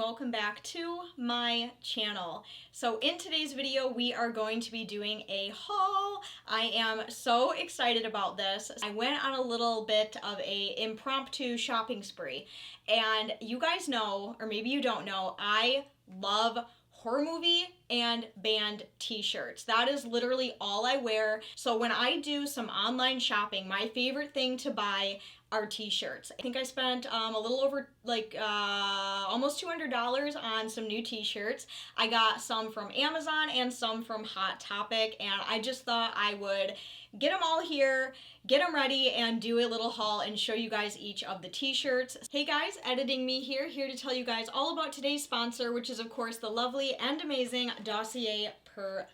welcome back to my channel. So in today's video we are going to be doing a haul. I am so excited about this. I went on a little bit of a impromptu shopping spree, and you guys know, or maybe you don't know, I love horror movie and band t-shirts. That is literally all I wear. So when I do some online shopping, my favorite thing to buy are t-shirts. I think I spent a little over almost $200 on some new t-shirts. I got some from Amazon and some from Hot Topic, and I just thought I would get them all here, get them ready, and do a little haul and show you guys each of the t-shirts. Hey guys, editing me here to tell you guys all about today's sponsor, which is of course the lovely and amazing Dossier Perfumes.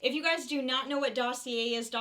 If you guys do not know what Dossier is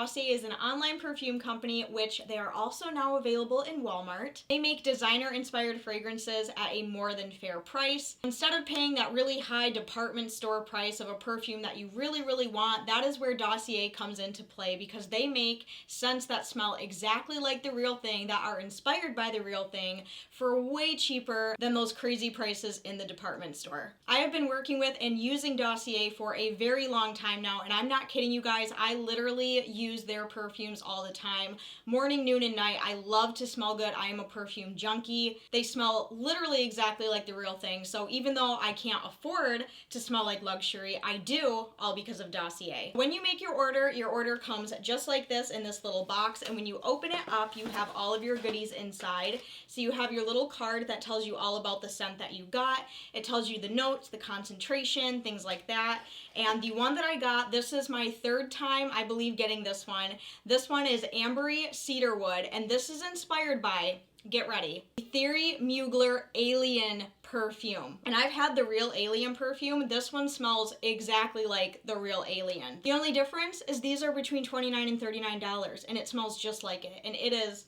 an online perfume company, which they are also now available in Walmart. They make designer-inspired fragrances at a more than fair price. Instead of paying that really high department store price of a perfume that you really want, that is where Dossier comes into play, because they make scents that smell exactly like the real thing, that are inspired by the real thing, for way cheaper than those crazy prices in the department store. I have been working with and using Dossier for a very long time now, and I'm not kidding you guys. I literally use their perfumes all the time, morning, noon, and night. I love to smell good. I am a perfume junkie. They smell literally exactly like the real thing. So even though I can't afford to smell like luxury, I do, all because of Dossier. When you make your order comes just like this in this little box, and when you open it up, you have all of your goodies inside. So you have your little card that tells you all about the scent that you got. It tells you the notes, the concentration, things like that. And the one that I got, this is my third time, I believe, getting this one. This one is Ambery Cedarwood, and this is inspired by, get ready, Theory Mugler Alien perfume. And I've had the real Alien perfume. This one smells exactly like the real Alien. The only difference is these are between $29 and $39, and it smells just like it. And it is,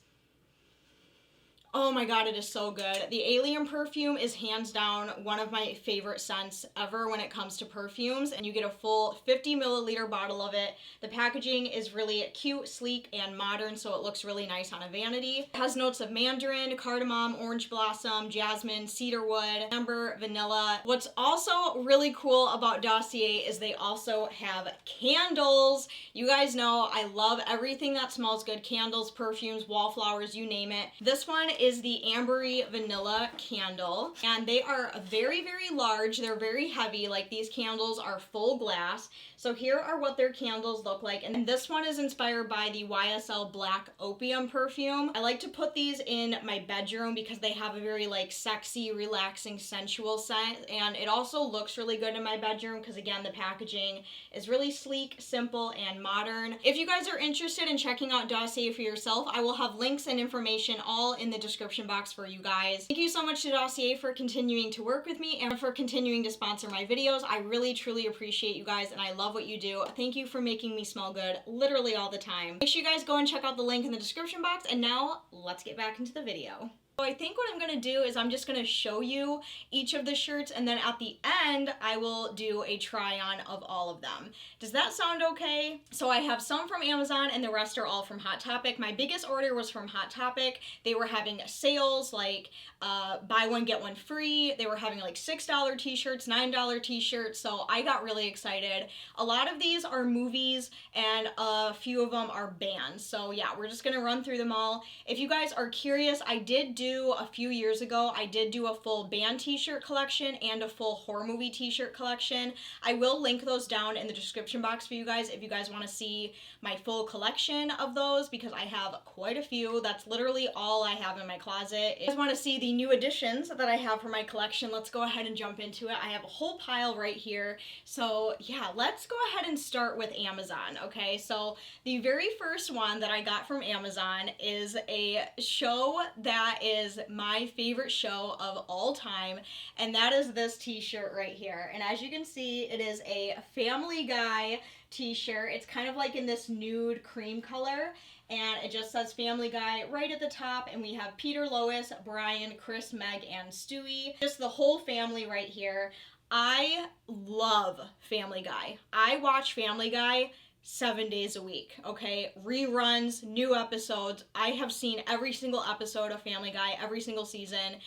oh my god, it is so good. The Alien perfume is hands down one of my favorite scents ever when it comes to perfumes, and you get a full 50 milliliter bottle of it. The packaging is really cute, sleek, and modern, so it looks really nice on a vanity. It has notes of mandarin, cardamom, orange blossom, jasmine, cedarwood, amber, vanilla. What's also really cool about Dossier is they also have candles. You guys know I love everything that smells good. Candles, perfumes, wallflowers, you name it. This one is the Ambery Vanilla candle, and they are very large. They're very heavy. Like, these candles are full glass. So here are what their candles look like, and this one is inspired by the YSL Black Opium perfume. I like to put these in my bedroom because they have a very like sexy, relaxing, sensual scent, and it also looks really good in my bedroom because, again, the packaging is really sleek, simple, and modern. If you guys are interested in checking out Dossier for yourself, I will have links and information all in the description box for you guys. Thank you so much to Dossier for continuing to work with me and for continuing to sponsor my videos. I really truly appreciate you guys, and I love what you do. Thank you for making me smell good literally all the time. Make sure you guys go and check out the link in the description box, and now let's get back into the video. So I think what I'm going to do is I'm just going to show you each of the shirts, and then at the end I will do a try on of all of them. Does that sound okay? So I have some from Amazon and the rest are all from Hot Topic. My biggest order was from Hot Topic. They were having sales like buy one get one free. They were having like $6 t-shirts, $9 t-shirts, so I got really excited. A lot of these are movies and a few of them are bands. So yeah, we're just going to run through them all. If you guys are curious, I did do a few years ago, I did do a full band t-shirt collection and a full horror movie t-shirt collection. I will link those down in the description box for you guys if you guys want to see my full collection of those, because I have quite a few. That's literally all I have in my closet. If you guys want to see the new additions that I have for my collection, let's go ahead and jump into it. I have a whole pile right here. So yeah, let's go ahead and start with Amazon. Okay, so the very first one that I got from Amazon is a show that is my favorite show of all time, and that is this t-shirt right here. And as you can see, it is a Family Guy t-shirt. It's kind of like in this nude cream color, and it just says Family Guy right at the top, and we have Peter, Lois, Brian, Chris, Meg, and Stewie. Just the whole family right here. I love Family Guy. I watch Family Guy 7 days a week, okay? Reruns, new episodes. I have seen every single episode of Family Guy, every single season.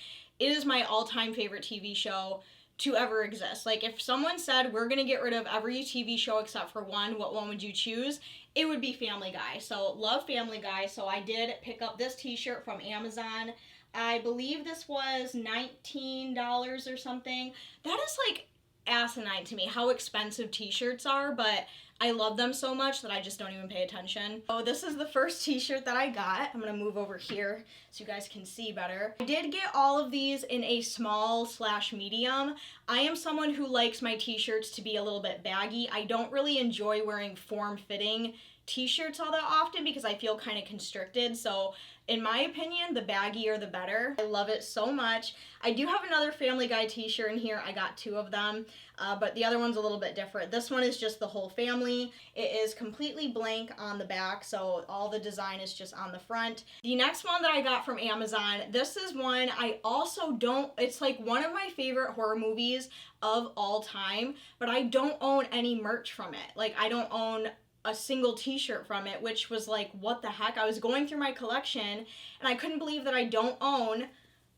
it is my all-time favorite TV show to ever exist. Like, if someone said we're gonna get rid of every TV show except for one, what one would you choose? It would be Family Guy. So love Family Guy. So I did pick up this t-shirt from Amazon. I believe this was $19 or something. That is like asinine to me how expensive t-shirts are, but I love them so much that I just don't even pay attention. So this is the first t-shirt that I got. I'm gonna move over here so you guys can see better. I did get all of these in a small/medium. I am someone who likes my t-shirts to be a little bit baggy. I don't really enjoy wearing form-fitting t-shirts all that often because I feel kind of constricted. So in my opinion, the baggier the better. I love it so much. I do have another Family Guy t-shirt in here. I got 2 of them, but the other one's a little bit different. This one is just the whole family. It is completely blank on the back, so all the design is just on the front. The next one that I got from Amazon, this is one I also don't, it's like one of my favorite horror movies of all time, but I don't own any merch from it. Like, I don't own a single t-shirt from it, which was like, what the heck? I was going through my collection and I couldn't believe that I don't own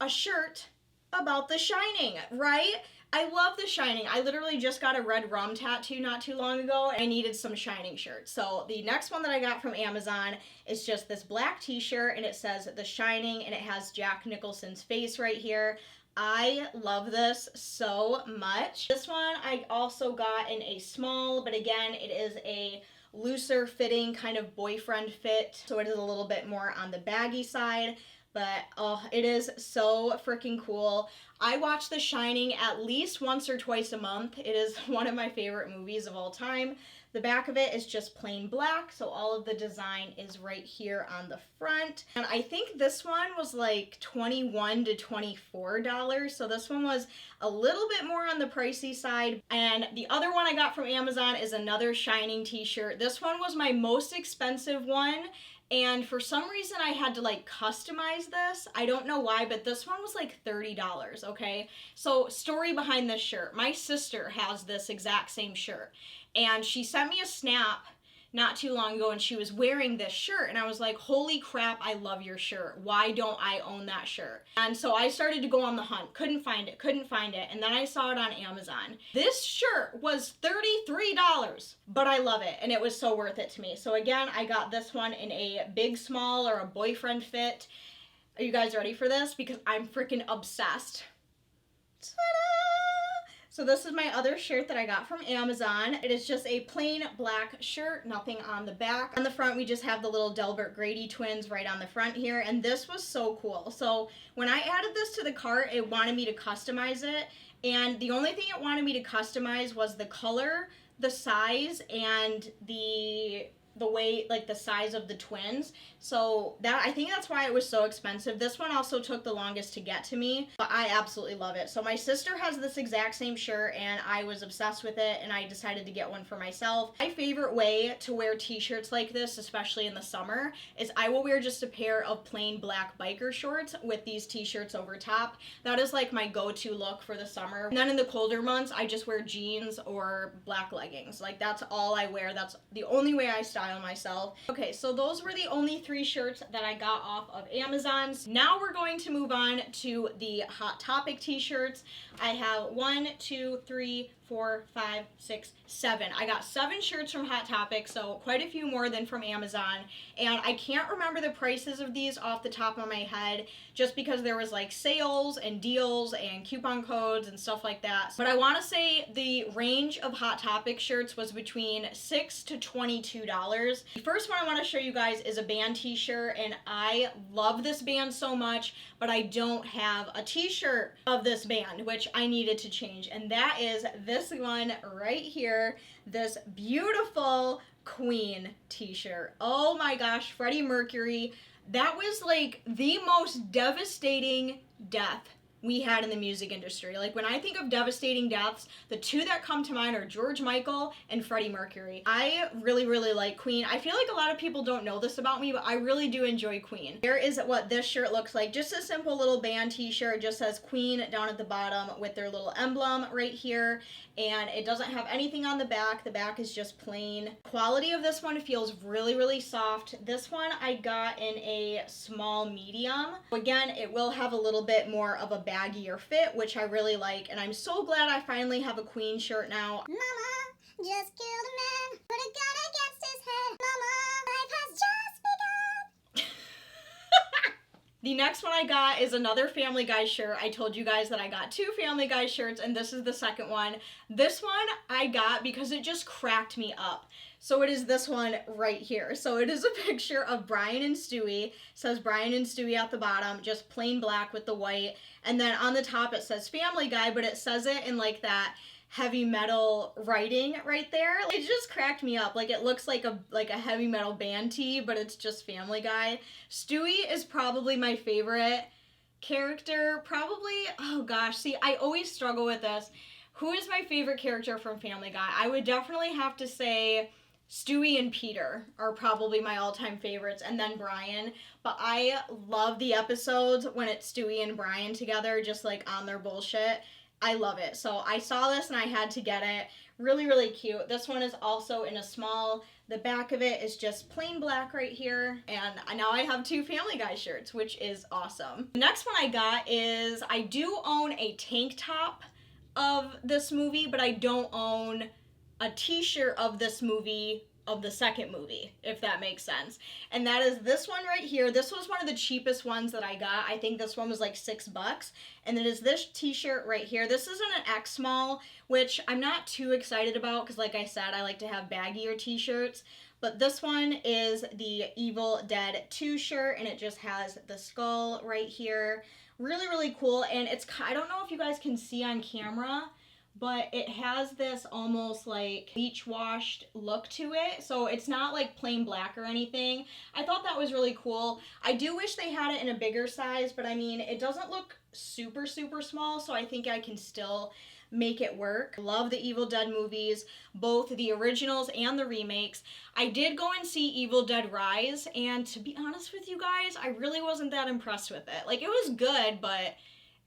a shirt about The Shining, right? I love The Shining. I literally just got a red rum tattoo not too long ago and I needed some Shining shirts. So the next one that I got from Amazon is just this black t-shirt and it says The Shining and it has Jack Nicholson's face right here. I love this so much. This one I also got in a small, but again, it is a looser fitting kind of boyfriend fit, so it is a little bit more on the baggy side, but oh, it is so freaking cool. I watch The Shining at least once or twice a month. It is one of my favorite movies of all time. The back of it is just plain black, so all of the design is right here on the front. And I think this one was like $21 to $24, so this one was a little bit more on the pricey side. And the other one I got from Amazon is another Shining t-shirt. This one was my most expensive one, and for some reason I had to like customize this. I don't know why, but this one was like $30, okay? So story behind this shirt. My sister has this exact same shirt, and she sent me a snap not too long ago and she was wearing this shirt and I was like, holy crap, I love your shirt. Why don't I own that shirt? And so I started to go on the hunt. Couldn't find it. And then I saw it on Amazon. This shirt was $33, but I love it and it was so worth it to me. So again, I got this one in a big small or a boyfriend fit. Are you guys ready for this? Because I'm freaking obsessed. Ta-da! So this is my other shirt that I got from Amazon. It is just a plain black shirt, nothing on the back. On the front, we just have the little Delbert Grady twins right on the front here, and this was so cool. So when I added this to the cart, it wanted me to customize it, and the only thing it wanted me to customize was the color, the size, and the weight, like the size of the twins. So that, I think that's why it was so expensive. This one also took the longest to get to me, but I absolutely love it. So my sister has this exact same shirt and I was obsessed with it and I decided to get one for myself. My favorite way to wear t-shirts like this, especially in the summer, is I will wear just a pair of plain black biker shorts with these t-shirts over top. That is like my go-to look for the summer. And then in the colder months, I just wear jeans or black leggings. Like, that's all I wear. That's the only way I style myself. Okay, so those were the only 3 shirts that I got off of Amazon. Now we're going to move on to the Hot Topic t-shirts. I have 1, 2, 3, 4, 5, 6, 7. I got 7 shirts from Hot Topic, so quite a few more than from Amazon. And I can't remember the prices of these off the top of my head, just because there was like sales and deals and coupon codes and stuff like that. But I want to say the range of Hot Topic shirts was between $6 to $22. The first one I want to show you guys is a band t-shirt, and I love this band so much, but I don't have a t-shirt of this band, which I needed to change, and that is this one right here, this beautiful Queen t-shirt. Oh my gosh, Freddie Mercury. That was like the most devastating death we had in the music industry. Like, when I think of devastating deaths, the 2 that come to mind are George Michael and Freddie Mercury. I really, really like Queen. I feel like a lot of people don't know this about me, but I really do enjoy Queen. Here is what this shirt looks like. Just a simple little band t-shirt. Just says Queen down at the bottom with their little emblem right here. And it doesn't have anything on the back. The back is just plain. Quality of this one feels really, really soft. This one I got in a small medium. Again, it will have a little bit more of a baggier fit, which I really like, and I'm so glad I finally have a queen shirt now. Mama just killed a man, put a gun against his head. Mama, life has just begun. The next one I got is another Family Guy shirt. I told you guys that I got 2 Family Guy shirts, and this is the second one. This one I got because it just cracked me up. So it is this one right here. So it is a picture of Brian and Stewie. It says Brian and Stewie at the bottom, just plain black with the white. And then on the top it says Family Guy, but it says it in like that heavy metal writing right there. It just cracked me up. Like it looks like a heavy metal band tee, but it's just Family Guy. Stewie is probably my favorite character. Probably, oh gosh, see, I always struggle with this. Who is my favorite character from Family Guy? I would definitely have to say Stewie and Peter are probably my all-time favorites, and then Brian. But I love the episodes when it's Stewie and Brian together, just like on their bullshit. I love it. So I saw this and I had to get it. Really, really cute. This one is also in a small. The back of it is just plain black right here. And now I have 2 Family Guy shirts, which is awesome. The next one I got is, I do own a tank top of this movie, but I don't own a t-shirt of this movie, of the second movie, if that makes sense. And that is this one right here. This was one of the cheapest ones that I got. I think this one was like $6. And it is this t-shirt right here. This is in an X small, which I'm not too excited about because like I said, I like to have baggier t-shirts. But this one is the Evil Dead 2 shirt, and it just has the skull right here. Really, really cool. And it's, I don't know if you guys can see on camera, but it has this almost like bleach washed look to it. So it's not like plain black or anything. I thought that was really cool. I do wish they had it in a bigger size, but I mean, it doesn't look super, super small, so I think I can still make it work. Love the Evil Dead movies, both the originals and the remakes. I did go and see Evil Dead Rise, and to be honest with you guys, I really wasn't that impressed with it. Like, it was good, but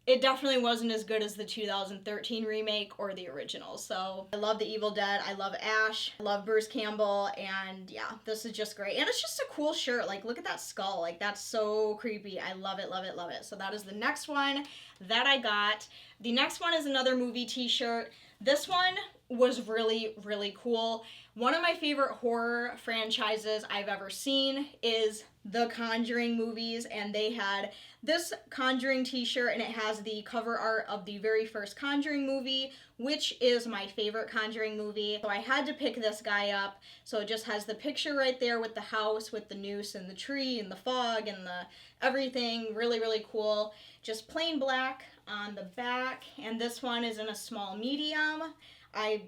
it definitely wasn't as good as the 2013 remake or the original. So I love the Evil Dead. I love Ash. I love Bruce Campbell. And yeah, this is just great. And it's just a cool shirt. Like, look at that skull. Like, that's so creepy. I love it, love it, love it. So that is the next one that I got. The next one is another movie t-shirt. This one was really, really cool. One of my favorite horror franchises I've ever seen is the Conjuring movies, and they had this Conjuring t-shirt, and it has the cover art of the very first Conjuring movie, which is my favorite Conjuring movie. So I had to pick this guy up. So it just has the picture right there with the house, with the noose and the tree and the fog and the everything. Really, really cool. Just plain black on the back, and this one is in a small medium. I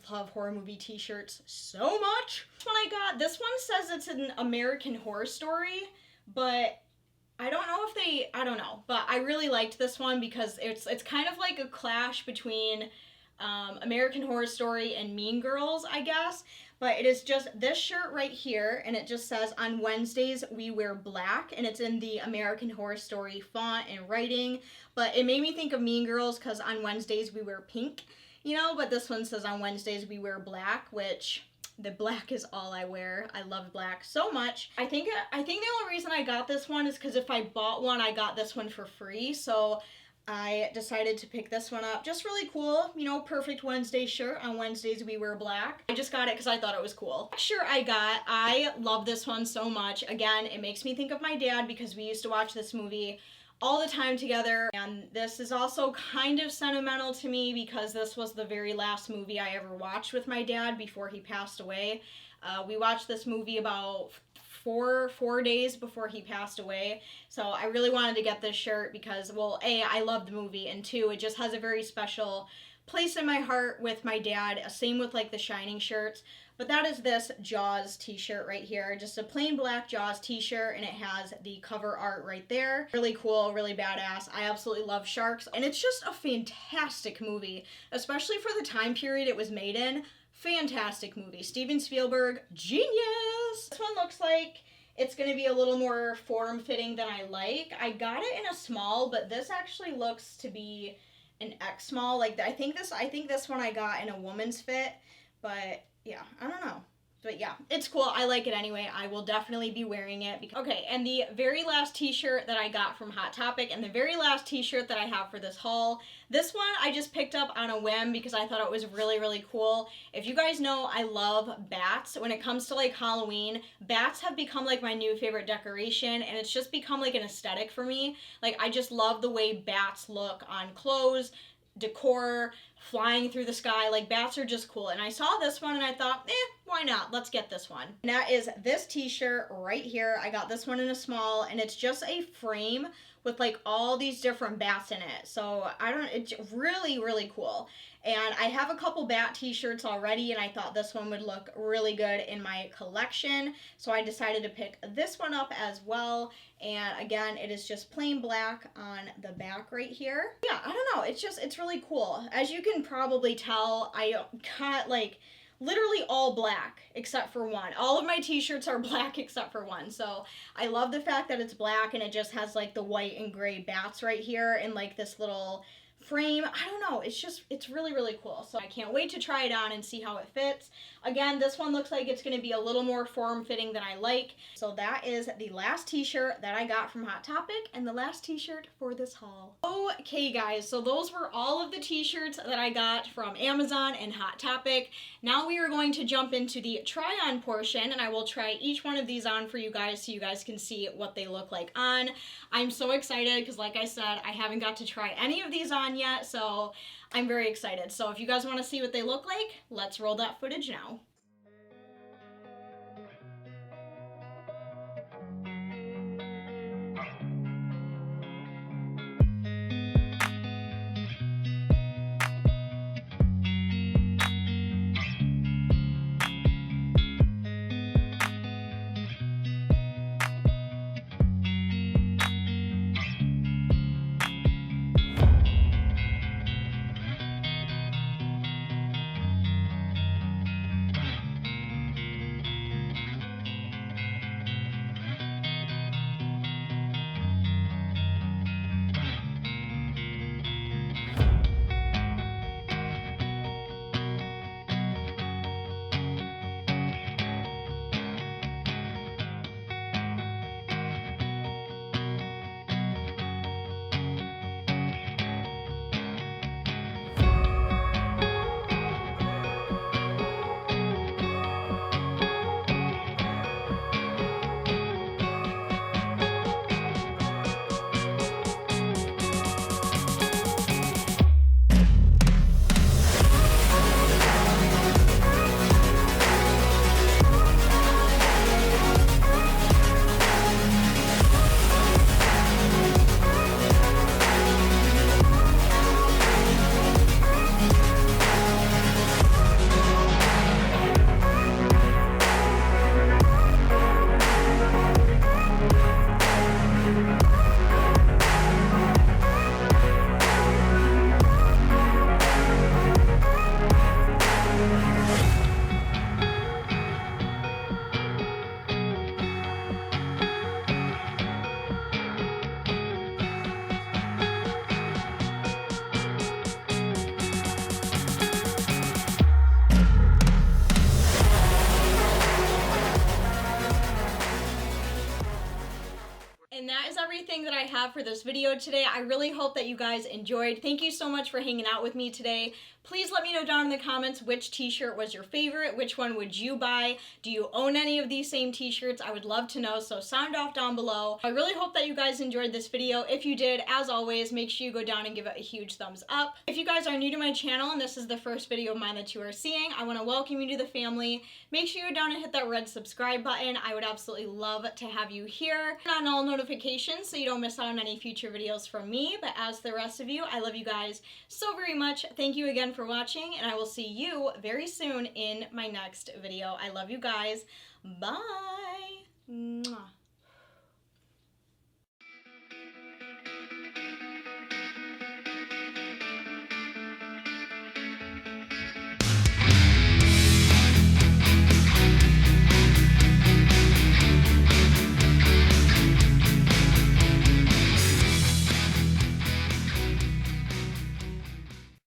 love horror movie t-shirts so much. This one says it's an American Horror Story, but I don't know, but I really liked this one because it's kind of like a clash between American Horror Story and Mean Girls, I guess. But it is just this shirt right here, and it just says, "On Wednesdays we wear black," and it's in the American Horror Story font and writing. But it made me think of Mean Girls because on Wednesdays we wear pink, you know, but this one says on Wednesdays we wear black, which the black is all I wear. I love black so much. I think the only reason I got this one is because if I bought one, I got this one for free. So I decided to pick this one up. Just really cool, you know, perfect Wednesday shirt. On Wednesdays we wear black. I just got it because I thought it was cool. Next shirt I love this one so much. Again, it makes me think of my dad because we used to watch this movie all the time together, and this is also kind of sentimental to me because this was the very last movie I ever watched with my dad before he passed away. We watched this movie about four days before he passed away, so I really wanted to get this shirt because, well, A, I love the movie, and 2, it just has a very special place in my heart with my dad. Same with like the Shining shirts. But that is this Jaws t-shirt right here. Just a plain black Jaws t-shirt, and it has the cover art right there. Really cool, really badass. I absolutely love sharks, and it's just a fantastic movie, especially for the time period it was made in. Fantastic movie. Steven Spielberg, genius! This one looks like it's going to be a little more form-fitting than I like. I got it in a small, but this actually looks to be an X small. Like, I think this one I got in a woman's fit, but yeah, I don't know. But yeah, it's cool. I like it anyway. I will definitely be wearing it. Okay, and the very last t-shirt that I got from Hot Topic, and the very last t-shirt that I have for this haul, this one I just picked up on a whim because I thought it was really, really cool. If you guys know, I love bats. When it comes to like Halloween, bats have become like my new favorite decoration, and it's just become like an aesthetic for me. Like, I just love the way bats look on clothes, decor, flying through the sky. Like, bats are just cool. And I saw this one and I thought, why not? Let's get this one. And that is this t-shirt right here. I got this one in a small, and it's just a frame with like all these different bats in it. So it's really, really cool. And I have a couple bat t-shirts already, and I thought this one would look really good in my collection. So I decided to pick this one up as well. And again, it is just plain black on the back right here. Yeah, I don't know. It's really cool. As you can probably tell, I got like literally all black except for one. All of my t-shirts are black except for one. So I love the fact that it's black and it just has like the white and gray bats right here and like this little frame. I don't know. It's really, really cool. So I can't wait to try it on and see how it fits. Again, this one looks like it's going to be a little more form-fitting than I like. So that is the last t-shirt that I got from Hot Topic and the last t-shirt for this haul. Okay, guys, so those were all of the t-shirts that I got from Amazon and Hot Topic. Now we are going to jump into the try-on portion, and I will try each one of these on for you guys so you guys can see what they look like on. I'm so excited because, like I said, I haven't got to try any of these on yet, so I'm very excited. So if you guys want to see what they look like, let's roll that footage now. And that is everything that I have for this video today. I really hope that you guys enjoyed. Thank you so much for hanging out with me today. Please let me know down in the comments which t-shirt was your favorite. Which one would you buy? Do you own any of these same t-shirts? I would love to know, so sound off down below. I really hope that you guys enjoyed this video. If you did, as always, make sure you go down and give it a huge thumbs up. If you guys are new to my channel and this is the first video of mine that you are seeing, I want to welcome you to the family. Make sure you go down and hit that red subscribe button. I would absolutely love to have you here. Turn on all notifications so you don't miss out on any future videos from me. But as the rest of you, I love you guys so very much. Thank you again for watching, and I will see you very soon in my next video. I love you guys. Bye. Mwah.